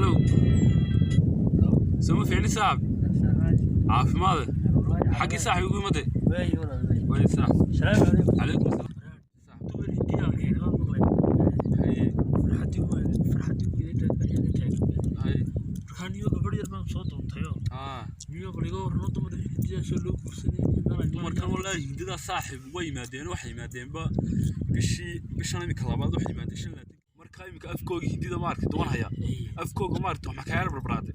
هلو سمو فيني صاحب عافي ماذا حقي صاحب يقول متى وين صاحب السلام عليكم. عليكم السلام صاحب تقول هدي على كذا ما بقول فرحتي وين هاي كان يوم قبل يربان صوت وطيو يوم قبل يقول رنط مر هدي شلو فرسني markan wallahi hidida saaxib way yimaadeen waxay yimaadeen ba bishan imika labaad waxay yimaadeen shan laad marka imika afkooga hidida ma arki doon haya afkooga ma arki wax ka yar barbaraade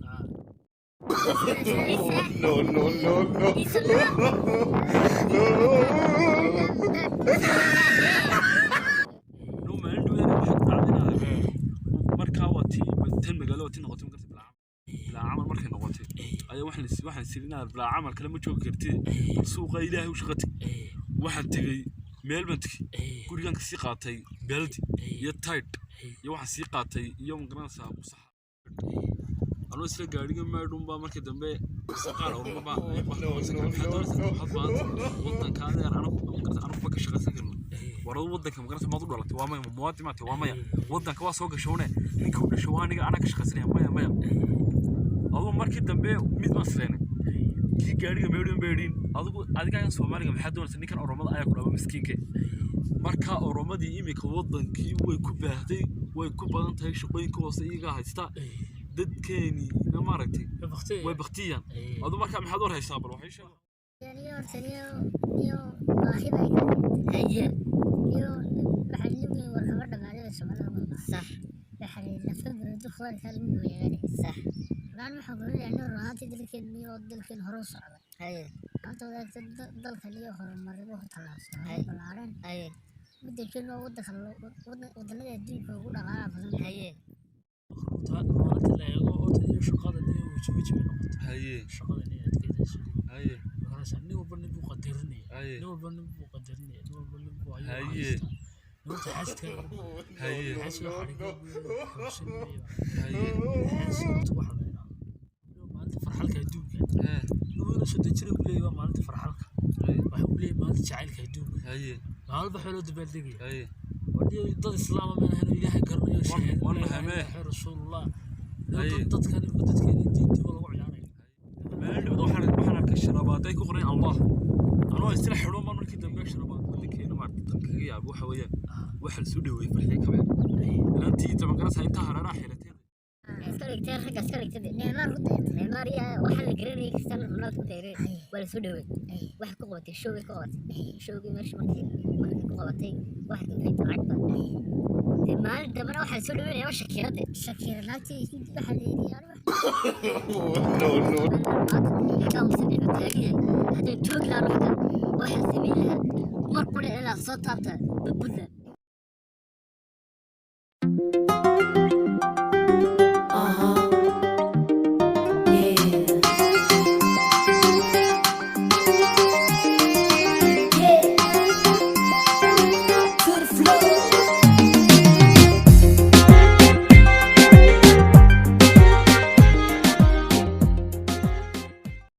no man do that wax dhacdina marka wati tan magaalo wati noqotay marka bila amal markay noqotay ayaa waxaan sirinaa bila amal kale ma joogi kartid suuqa ilaahay u shaqatay waxaan tagay meel banti gurigan ka sii qaatay beldi iyo tight iyo waxaan sii qaatay iyo magaranaysa sax anoo isla gaariga maadhum baa markii dambe saqaar oo ma wadanka anagu ka shaqaysan karno waradu wadanka magaranaysa ma u dhalatay waa maya muwaadin ma tahay waa maya wadanka waa soo gashoone ninka u dhasho waa aniga ka shaqaysanaya maya adoo markii dambe mid ma sreene kii gaariga meedin adiga Soomaaliga maxaa doonaysa ninkan oromada ayaa ku dhawa miskiinka marka oromadii imika wadankii way ku baahday way ku badan tahay shaqooyinka hoose iyaga haysta dadkeeni na maaragtay way baqtiyaan adoo marka maxaa door haysaa bal waxay sheego yo baahiday haye yo baxalibay warqaba dhamaadada Soomaaliga sax baxalibay fadlan dukhlan kalmi weeyaan sax لأن حقولي إنه رهاتي ذلك المية ذلك الهروس على. هاي. أنت ذاك ذلك اللي هو مرة خلاص. هاي. بالعرن. هاي. بدي كله ودنا يديك وقول على فلان. هاي. مرات اللي يقول شقادة اللي وجبت منه. هاي. شقادة اللي أتكلم شيء. هاي. خلاص نيو بني بقدرني. هاي. نيو بني بقدرني. نيو بني بقايا. هاي. نو تحسك. هاي. تحسك حريق. هاي. تحسك واحد. فرحلك هدوك لو شو تجري بلي ما أنت فرحلك وحب لي ما أنت شعيلك هدوك هذا بحلو دبلتقي ودي ضد الإسلام من هنا إلهي قرني وشيء والله رسول الله ضد كان دي والله وعياني ما اللي بدو حرك الشرابات أي كقرين الله أنا استرح حلو ما نركي دم الشرابات ودك هنا ما تنكري أبو حويان وحل سودوي في الحين كمان أنت تبغى كراسة أنت هنا حيلتين أسكريكتير حق أسكريكتير نيمار يا وحل جريني كستان رونالدو تيري ولا سودوي واحد قوتي شوقي ماشي مركي قوتي واحد كيف عقبة مال دمنا واحد سودوي يا وش شكيرة ناتي بحليني أنا كم سنة تاجي هذا توقع روحك واحد سمينها مرقولة إلى صوت تابته ببذل